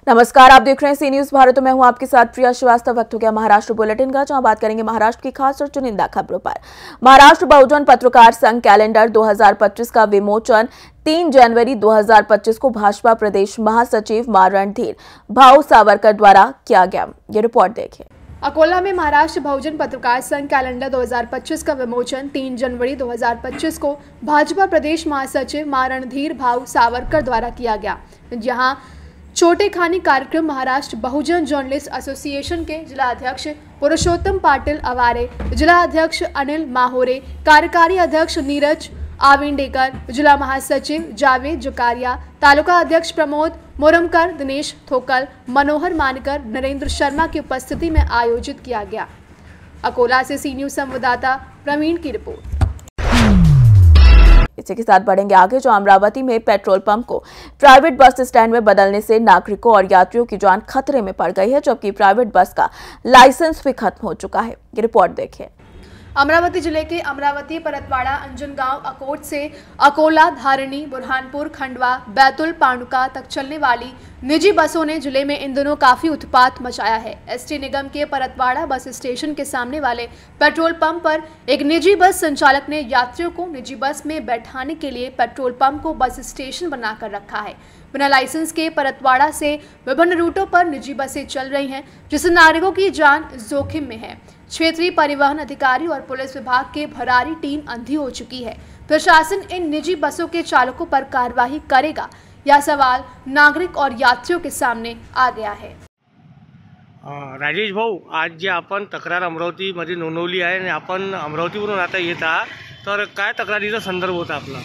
नमस्कार, आप देख रहे हैं सी न्यूज भारत। में हूं आपके साथ प्रिया श्रीवास्तव। वक्त हो गया महाराष्ट्र बुलेटिन का, जहां बात करेंगे महाराष्ट्र की खास और चुनिंदा खबरों पर। महाराष्ट्र बहुजन पत्रकार संघ कैलेंडर 2025 का विमोचन 3 जनवरी 2025 को भाजपा प्रदेश महासचिव रणधीर भाऊ सावरकर द्वारा किया गया। ये रिपोर्ट देखिए। अकोला में महाराष्ट्र बहुजन पत्रकार संघ कैलेंडर 2025 का विमोचन 3 जनवरी 2025 को भाजपा प्रदेश महासचिव रणधीर भाऊ सावरकर द्वारा किया गया, जहां छोटे खानी कार्यक्रम महाराष्ट्र बहुजन जर्नलिस्ट एसोसिएशन के जिलाध्यक्ष पुरुषोत्तम पाटिल अवारे, जिलाध्यक्ष अनिल माहोरे, कार्यकारी अध्यक्ष नीरज आविंडेकर, जिला महासचिव जावेद जुकारिया, तालुका अध्यक्ष प्रमोद मोरमकर, दिनेश थोकल, मनोहर मानकर, नरेंद्र शर्मा की उपस्थिति में आयोजित किया गया। अकोला से सी न्यूज संवाददाता प्रवीण की रिपोर्ट। इसी के साथ बढ़ेंगे आगे, जो अमरावती में पेट्रोल पंप को प्राइवेट बस स्टैंड में बदलने से नागरिकों और यात्रियों की जान खतरे में पड़ गई है, जबकि प्राइवेट बस का लाइसेंस भी खत्म हो चुका है। ये रिपोर्ट देखिए। अमरावती जिले के अमरावती, परतवाड़ा, अंजनगांव, अकोट से अकोला, धारणी, बुरहानपुर, खंडवा, बैतुल, पांडुका तक चलने वाली निजी बसों ने जिले में इन दिनों काफी उत्पात मचाया है। एसटी निगम के परतवाड़ा बस स्टेशन के सामने वाले पेट्रोल पंप पर एक निजी बस संचालक ने यात्रियों को निजी बस में बैठाने के लिए पेट्रोल पंप को बस स्टेशन बनाकर रखा है। बिना लाइसेंस के परतवाड़ा से विभिन्न रूटों पर निजी बसें चल रही हैं, जिससे नागरिकों की जान जोखिम में है। क्षेत्रीय परिवहन अधिकारी और पुलिस विभाग के भरारी टीम अंधी हो चुकी है। प्रशासन इन निजी बसों के चालकों पर कार्रवाई करेगा, यह सवाल नागरिक और यात्रियों के सामने आ गया है। राजेश भाऊ, आज जे आपण तक्रार अमरावतीमध्ये नोंदवली आहे आणि आपण अमरावतीवरून आता येत आहात, तर काय तक्रारीचा संदर्भ होता आपला?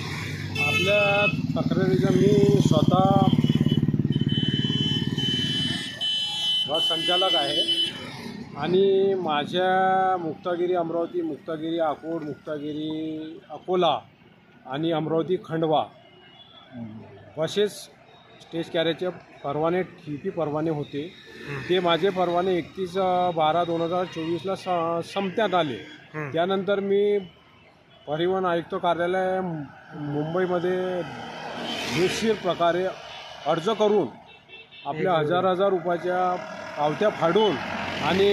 आपल्या तक्रारीचा मी स्वतः बस संचालक आहे आणि माझ्या मुक्तागिरी अमरावती, मुक्तागिरी अकोट, मुक्तागिरी अकोला आणि अमरावती खंडवा बसेस स्टेज कॅरेजचे परवाने TP परवाने होते। ते माझे परवाने 31/12/2024ला संपण्यात आले। त्यानंतर मी परिवहन आयुक्त कार्यालय मुंबईमध्ये बेशिर प्रकारे अर्ज करून आपल्या हजार रुपयाच्या पावत्या फाडून आणि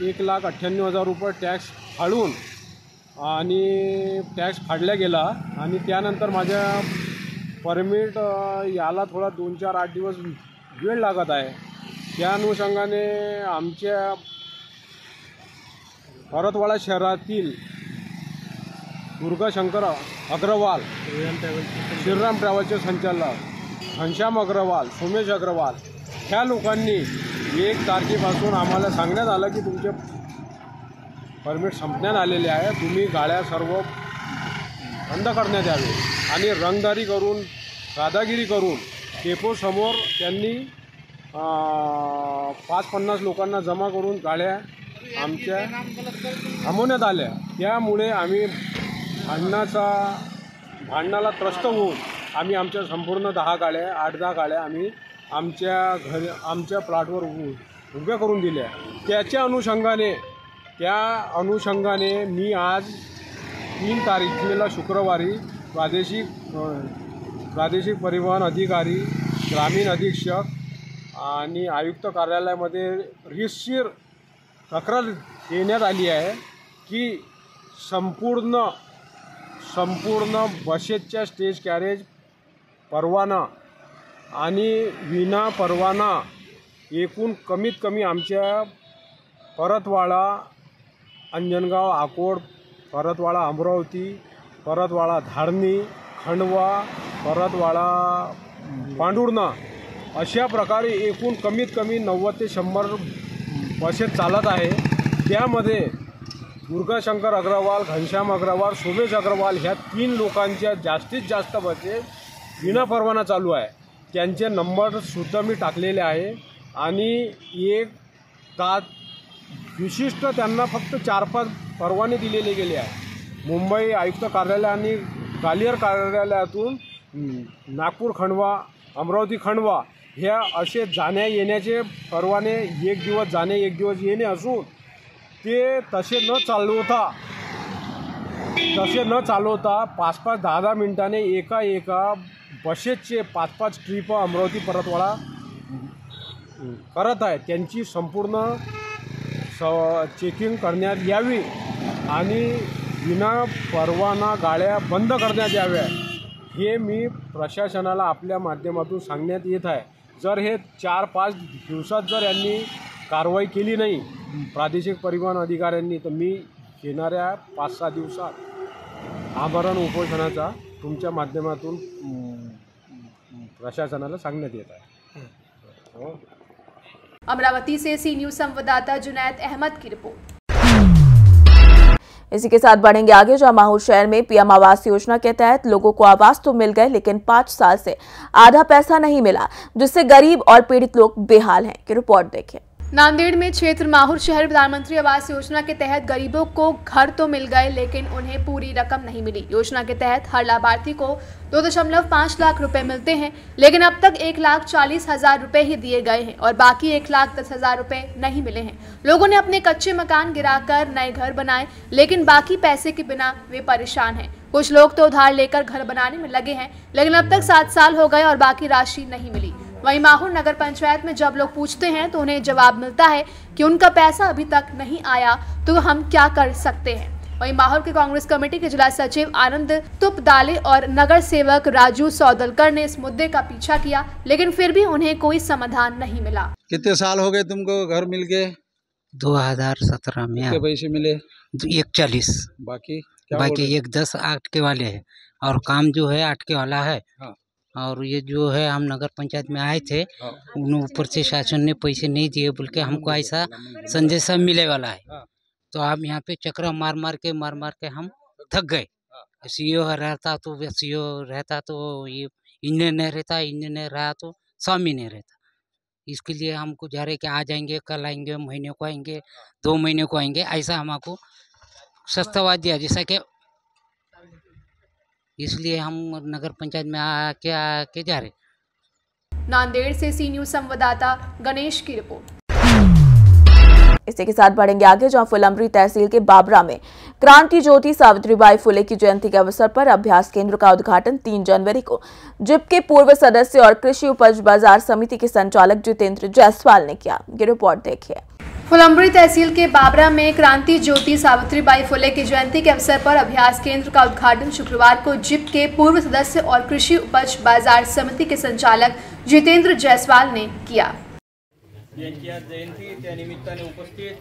1,98,000 रुपये टॅक्स फाडून आणि टॅक्स फाडला गेला आणि त्यानंतर माझ्या परमिट याला थोडा 2-4-8 दिवस वेळ लागत आहे। त्या अनुषंगाने आमच्या परतवाडा शहरातील दुर्गाशंकर अग्रवाल, श्रीराम ट्रॅव्हल्सचे संचालक घनश्याम अग्रवाल, सोमेश अग्रवाल ह्या लोकांनी 1 तारखेपासून आम्हाला सांगण्यात आलं की तुमचे परमिट संपण्यात आलेले आहे, तुम्ही गाड्या सर्व बंद करण्यात यावे आणि रंगदारी करून, दादागिरी करून डेपोसमोर त्यांनी 50 लोकांना जमा करून गाड्या आमच्या थांबवण्यात आल्या। त्यामुळे आम्ही भांडणाला त्रस्त होऊन आम्ही आमच्या संपूर्ण 8-10 गाड्या आम्ही आमच्या प्लॉटवर उभ्या करून दिल्या। त्या अनुषंगाने मी आज 3 तारखेला शुक्रवारी प्रादेशिक परिवहन अधिकारी, ग्रामीण अधीक्षक आणि आयुक्त कार्यालयामध्ये रितसर तक्रार देण्यात आली आहे की संपूर्ण बसेसच्या स्टेज कॅरेज परवाना आणि विना परवाना एकूण कमीत कमी आमच्या परतवाडा, अंजनगाव, अकोट, परतवाडा अमरावती, परतवाडा धारणी, खंडवा, परतवाडा पांडुर्णा अशा प्रकारे एकूण कमीत कमी 90 ते 100 बसेस चालत आहे। त्यामध्ये दुर्गाशंकर अग्रवाल, घनश्याम अग्रवाल, सोमेश अग्रवाल ह्या 3 लोकांच्या जास्तीत जास्त बसेस विना परवाना चालू आहे। त्यांचे नंबरसुद्धा मी टाकलेले आहे आणि एक विशिष्ट त्यांना फक्त 4-5 परवाने दिलेले गेले आहे। मुंबई आयुक्त कार्यालय आणि ग्वालियर कार्यालयातून नागपूर खंडवा, अमरावती खंडवा ह्या असे जाण्या येण्याचे परवाने 1 दिवस जाणे 1 दिवस येणे असून ते तसे न चालवता 5-5, 10-10 मिनिटाने एका बसेसचे 5-5 ट्रिप अमरावती परतवाडा करत आहेत त्यांची संपूर्ण चेकिंग करण्यात यावी आणि विना परवाना गाड्या बंद करण्यात याव्या हे मी प्रशासनाला आपल्या माध्यमातून सांगण्यात येत आहे. जर हे 4-5 दिवसात जर यांनी कारवाई केली नाही प्रादेशिक परिवहन अधिकाऱ्यांनी तर मी येणाऱ्या 5-6 दिवसात आमरण उपोषणाचा तुमच्या माध्यमातून प्रशासनाला सांगण्यात येत आहे. अमरावती से सी न्यूज संवाददाता जुनैद अहमद की रिपोर्ट। इसी के साथ बढ़ेंगे आगे, जहां माहौर शहर में पीएम आवास योजना के तहत लोगों को आवास तो मिल गए लेकिन 5 साल से आधा पैसा नहीं मिला, जिससे गरीब और पीड़ित लोग बेहाल हैं। की रिपोर्ट देखिए। नांदेड़ में क्षेत्र माहौर शहर प्रधानमंत्री आवास योजना के तहत गरीबों को घर तो मिल गए लेकिन उन्हें पूरी रकम नहीं मिली। योजना के तहत हर लाभार्थी को 2.5 लाख रुपए मिलते हैं, लेकिन अब तक 1,40,000 रुपए ही दिए गए हैं और बाकी 1,10,000 रुपए नहीं मिले हैं। लोगों ने अपने कच्चे मकान गिराकर नए घर बनाए, लेकिन बाकी पैसे के बिना वे परेशान हैं। कुछ लोग तो उधार लेकर घर बनाने में लगे हैं, लेकिन अब तक 7 साल हो गए और बाकी राशि नहीं मिली। वहीं माहौर नगर पंचायत में जब लोग पूछते हैं तो उन्हें जवाब मिलता है कि उनका पैसा अभी तक नहीं आया, तो हम क्या कर सकते हैं। वहीं माहौर के कांग्रेस कमेटी के जिला सचिव आनंद तुपदाले और नगर सेवक राजू सौदलकर ने इस मुद्दे का पीछा किया, लेकिन फिर भी उन्हें कोई समाधान नहीं मिला। कितने साल हो गए तुमको घर मिल गए? 2017 में। कितने पैसे मिले? 1,40। बाकी बाकी 1,10 अटके वाले है और काम जो है अटके वाला है। हाँ। और ये जो है हम नगर पंचायत में आए थे, उन ऊपर से शासन ने पैसे नहीं दिए बोल के हमको ऐसा संदेशा मिले वाला है। हाँ। तो हम यहाँ पे चक्र मार मार के हम थक गए। सीओ रहता तो सीओ रहता तो ये इंजन नहीं रहता, इंजन नहीं रहा तो स्वामी नहीं रहता। इसके लिए हमको जा रहे कि आ जाएंगे, कल आएंगे, महीने को आएंगे, 2 महीने को आएंगे, ऐसा हमको सस्तावाद दिया जैसा कि, इसलिए हम नगर पंचायत में आके जा रहे। नांदेड़ से सी न्यूज संवाददाता गणेश की रिपोर्ट। इसी के साथ बढ़ेंगे आगे, जहां फुलंब्री तहसील के बाबरा में क्रांति ज्योति सावित्रीबाई फुले की जयंती के अवसर पर अभ्यास केंद्र का उद्घाटन 3 जनवरी को जिप के पूर्व सदस्य और कृषि उपज बाजार समिति के संचालक जितेंद्र जायसवाल ने किया। ये रिपोर्ट देखिए। फुलंब्री तहसील के बाबरा में क्रांति ज्योति सावित्रीबाई फुले की जयंती के अवसर पर अभ्यास केंद्र का उद्घाटन शुक्रवार को जिप के पूर्व सदस्य और कृषि उपज बाजार समिति के संचालक जितेंद्र जायसवाल ने किया। यांची आज जयंती, त्या निमित्ताने उपस्थित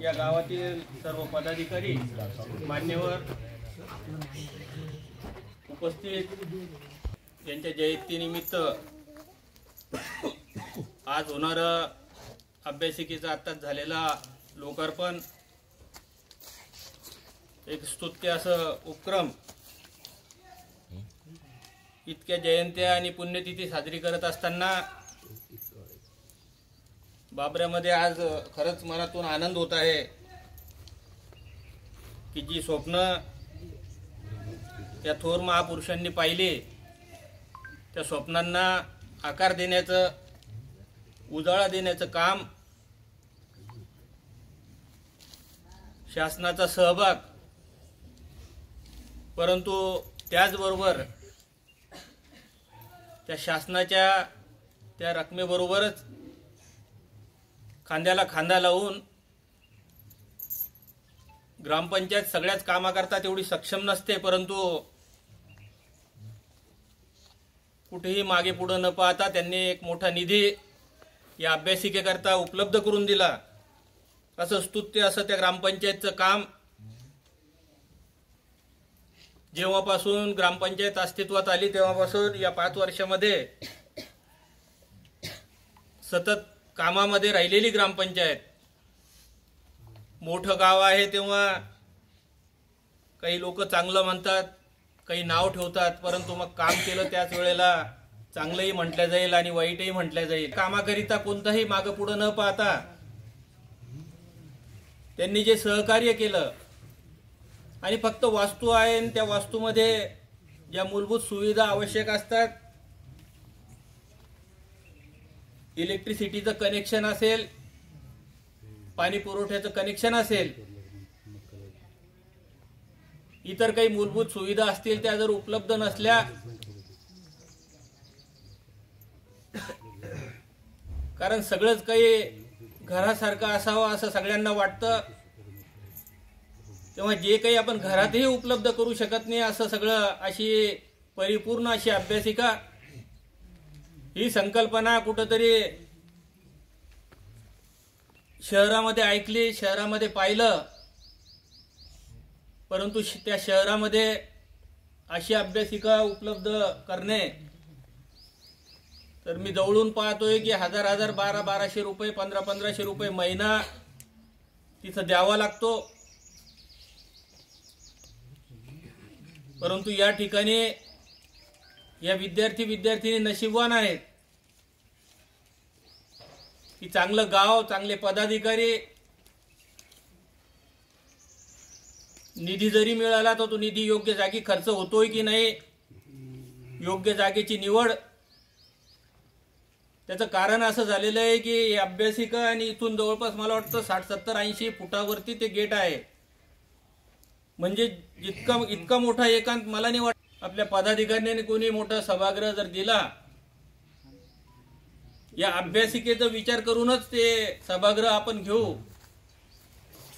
या गावातील सर्व पदाधिकारी, मान्यवर उपस्थित, यांच्या जयंतीनिमित्त आज होणारं अभ्यासिकेचा आत्ताच झालेला लोकार्पण एक स्तुत्य असं उपक्रम, इतक्या जयंत्या आणि पुण्यतिथी साजरी करत असताना बाबऱ्यामध्ये आज खरंच मनातून आनंद होत आहे की जी स्वप्न या थोर महापुरुषांनी पाहिली त्या स्वप्नांना आकार देण्याचं, उजाळा देण्याचं काम, शासनाचा सहभाग, परंतु त्याचबरोबर त्या शासनाच्या त्या रकमेबरोबरच खांद्याला खांदा लावून ग्रामपंचायत सगळ्याच कामाकरता तेवढी सक्षम नसते, परंतु कुठेही मागे पुढे न पाहता त्यांनी एक मोठा निधी या अभ्यासिकेकरता उपलब्ध करून दिला। असं स्तुत्य असं त्या ग्रामपंचायतचं काम जेव्हापासून ग्रामपंचायत अस्तित्वात आली तेव्हापासून या 5 वर्षामध्ये सतत कामामध्ये राहिलेली ग्रामपंचायत। मोठं गाव आहे तेव्हा काही लोक चांगलं म्हणतात, काही नाव ठेवतात, परंतु मग काम केलं त्याच वेळेला चांगलंही म्हटलं जाईल आणि वाईटही म्हटलं जाईल। कामाकरिता कोणताही मागे पुढे न पाहता त्यांनी जे सहकार्य केलं आणि फक्त वास्तू आहे आणि त्या वास्तूमध्ये ज्या मूलभूत सुविधा आवश्यक असतात, इलेक्ट्रिसिटीचं कनेक्शन असेल, पाणी पुरवठ्याचं कनेक्शन असेल, इतर काही मूलभूत सुविधा असतील त्या जर उपलब्ध नसल्या कारण सगळंच काही घरासारखं असावं असं सगळ्यांना वाटतं, तेव्हा जे काही आपण घरातही उपलब्ध करू शकत नाही असं सगळं, अशी परिपूर्ण अशी अभ्यासिका, ही संकल्पना कुठंतरी शहरामध्ये ऐकली, शहरामध्ये पाहिलं, परंतु त्या शहरामध्ये अशी अभ्यासिका उपलब्ध करणे, तर मी जवळून पाहतोय की 1000 1200 रुपये 1500 रुपये महिना तिथं द्यावा लागतो. परंतु या ठिकाणी या विद्यार्थी नशीबवान आहेत की चांगलं गाव, चांगले पदाधिकारी, निधी जरी मिळाला तर तो निधी योग्य जागी खर्च होतोय की नाही, योग्य जागेची निवड, त्याचं कारण असं झालेलं आहे की अभ्यासिका आणि इथून जवळपास मला वाटतं 60 70 80 फुटावरती ते गेट आहे. म्हणजे इतका मोठा एकांत मला नाही वाटत. आपल्या पदाधिकाऱ्यांनी कोणी मोठा सभागृह जर दिला, या अभ्यासिकेचा विचार करूनच ते सभागृह आपण घेऊ,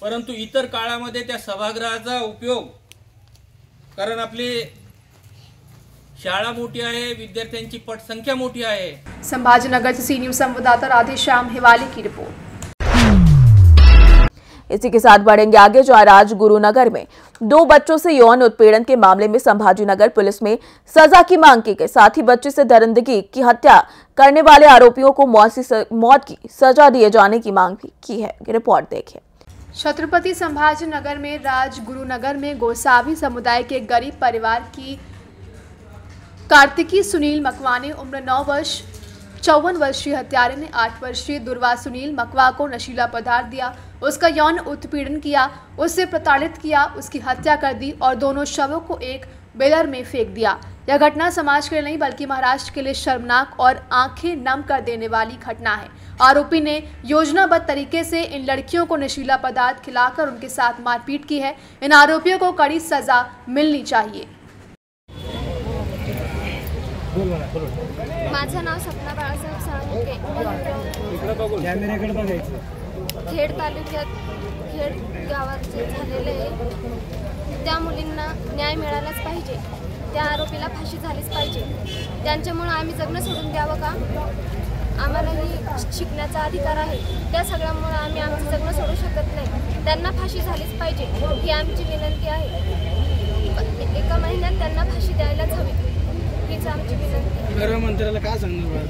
परंतु इतर काळामध्ये त्या सभागृहाचा उपयोग, कारण आपली शाळा मोठी आहे, विद्यार्थ्यांची पटसंख्या मोठी आहे. संभाजीनगर से सी न्यूज संवाददाता राधेश्याम हिवाली की रिपोर्ट। इसी के साथ बढ़ेंगे आगे। जो आज गुरुनगर में 2 बच्चों से यौन उत्पीड़न के मामले में संभाजीनगर पुलिस में सजा की मांग की गई। साथ ही बच्चे से दरिंदगी की हत्या करने वाले आरोपियों को मौत की सजा दिए जाने की मांग भी की है। रिपोर्ट देखिए। छत्रपति संभाजीनगर में राजगुरुनगर में गोसावी समुदाय के गरीब परिवार की कार्तिकी सुनील मकवा ने उम्र 9 वर्ष 54 वर्षीय हत्यारे ने 8 वर्षीय दुर्वा सुनील मकवा को नशीला पदार्थ दिया, उसका यौन उत्पीड़न किया, उससे प्रताड़ित किया, उसकी हत्या कर दी और दोनों शवों को एक बेलर में फेंक दिया। यह घटना समाज के लिए नहीं बल्कि महाराष्ट्र के लिए शर्मनाक और आंखें नम कर देने वाली घटना है। आरोपी ने योजनाबद्ध तरीके से इन लड़कियों को नशीला पदार्थ खिलाकर उनके साथ मारपीट की है। इन आरोपियों को कड़ी सजा मिलनी चाहिए। माझं नाव सपना बाळासाहेब साळुंके, खेड तालुक्यात खेड गावात जे झालेले त्या मुलींना न्याय मिळालाच पाहिजे, त्या आरोपीला फाशी झालीच पाहिजे। त्यांच्यामुळे आम्ही जगणं सोडून द्यावं का? आम्हालाही शिकण्याचा अधिकार आहे, त्या सगळ्यामुळे आम्ही आमचं जगणं सोडू शकत नाही। त्यांना फाशी झालीच पाहिजे ही आमची विनंती आहे। एका महिन्यात त्यांना फाशी द्यायलाच हवी हीच आमची विनंती। गृहमंत्र्याला काय सांगणार?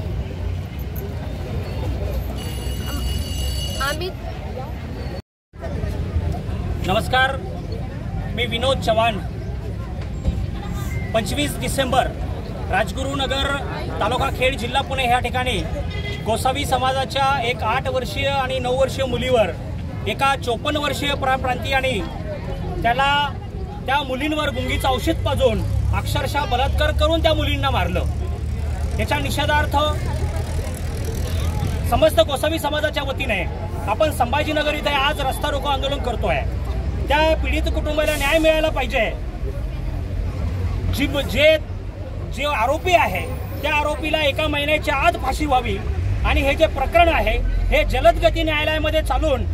आम्ही नमस्कार, मी विनोद चव्हाण। 25 डिसेंबर राजगुरुनगर तालुका खेड जिल्हा पुणे ह्या ठिकाणी गोसावी समाजाच्या एक 8 वर्षीय आणि 9 वर्षीय मुलीवर एका 54 वर्षीय परप्रांतीयांनी त्या मुलींवर गुंगीचं औषध पाजून अक्षरशः बलात्कार करून त्या मुलींना मारलं। याच्या निषेधार्थ समस्त गोसावी समाजाच्या वतीने आपण संभाजीनगर इथे आज रस्ता रोको आंदोलन करतोय। त्या पीडित कुटुंबाला न्याय मिळायला पाहिजे। जे आरोपी आहे त्या आरोपीला एका महिन्याच्या आत फाशी व्हावी आणि हे जे प्रकरण आहे हे जलद गती न्यायालयामध्ये चालून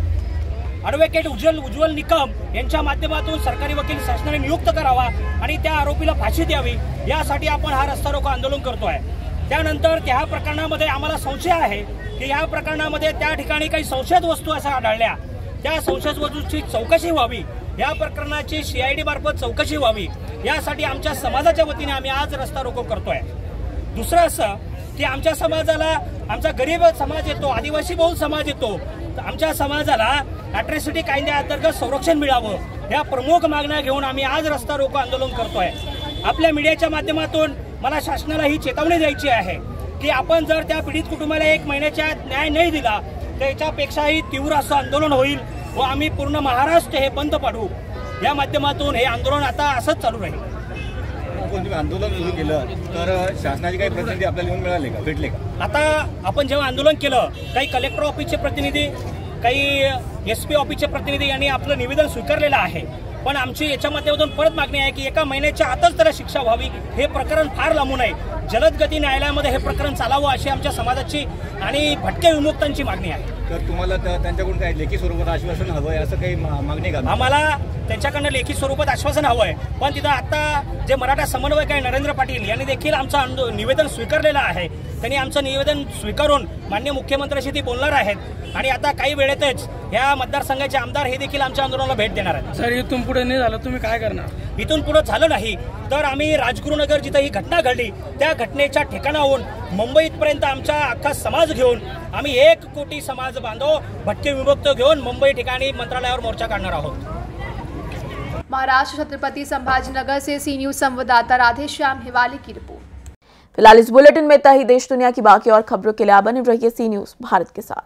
ॲडव्होकेट उज्ज्वल निकम यांच्या माध्यमातून सरकारी वकील शासनाने नियुक्त करावा आणि त्या आरोपीला फाशी द्यावी, यासाठी आपण हा रस्ता रोको आंदोलन करतोय। त्यानंतर त्या प्रकरणामध्ये आम्हाला संशय आहे की या प्रकरणामध्ये त्या ठिकाणी काही संशयित वस्तू अशा आढळल्या, त्या संशयित वस्तूंची चौकशी व्हावी, या प्रकरणाची CID मार्फत चौकशी व्हावी, यासाठी आमच्या समाजाच्या वतीने आम्ही आज रस्ता रोको करतोय। दुसरं असं की आमच्या समाजाला, आमचा गरीब समाज येतो, आदिवासी बहुल समाज येतो, आमच्या समाजाला अॅट्रॉसिटी कायद्याअंतर्गत संरक्षण मिळावं या प्रमुख मागण्या घेऊन आम्ही आज रस्ता रोको आंदोलन करतोय। आपल्या मीडियाच्या माध्यमातून मला शासनाला ही चेतावणी द्यायची आहे की आपण जर त्या पीडित कुटुंबाला 1 महिन्याच्या न्याय नाही दिला तर याच्यापेक्षाही तीव्र असं आंदोलन होईल व आम्ही पूर्ण महाराष्ट्र हे बंद पाडू। या माध्यमातून हे आंदोलन आता असंच चालू राहील। तुम्ही आंदोलन सुरू केलं तर शासनाचे काही प्रतिनिधी आपल्याला येऊन मिळाले का, भेटले का? आता आपण जेव्हा आंदोलन केलं काही कलेक्टर ऑफिसचे प्रतिनिधी, काही SP ऑफिसचे प्रतिनिधी यांनी आपलं निवेदन स्वीकारलेलं आहे। पण आमची याच्या माध्यमातून परत मागणी आहे की एका महिन्याच्या आतच त्याला शिक्षा व्हावी. हे प्रकरण फार लांबू नये, जलद गती न्यायालयामध्ये हे प्रकरण चालावं अशी आमच्या समाजाची आणि भटके विमुक्तांची मागणी आहे. तर तुम्हाला त्यांच्याकडून काही लेखी स्वरूपात आश्वासन हवं आहे असं काही मागणी का? आम्हाला त्यांच्याकडनं लेखी स्वरूपात आश्वासन हवं आहे, पण तिथं आता जे मराठा समन्वयक आहे नरेंद्र पाटील यांनी देखील आमचं निवेदन स्वीकारलेलं आहे. त्यांनी आमचं निवेदन स्वीकारून माननीय मुख्यमंत्र्यांशी ते बोलणार आहेत आणि आता काही वेळेतच या मतदारसंघाचे आमदार हे देखील आमच्या आंदोलनाला भेट देणार आहेत. सर, इथून पुढे नाही झालं तुम्ही काय करणार? इथून पुढे झालं नाही तर आम्ही राजगुरुनगर जिथं ही घटना घडली त्या घटनेच्या ठिकाणाहून मुंबईपर्यंत आमचा अख्खा समाज घेऊन आम्ही 1 कोटी समाज बांधव भटके विमुक्त घेऊन मुंबई ठिकाणी मंत्रालयावर मोर्चा काढणार आहोत. महाराष्ट्र छत्रपति संभाजीनगर से सी न्यूज संवाददाता राधेश्याम हिवाली की रिपोर्ट। फिलहाल इस बुलेटिन में इतना ही। देश दुनिया की बाकी और खबरों के लिए आप बने रहिए सी न्यूज भारत के साथ।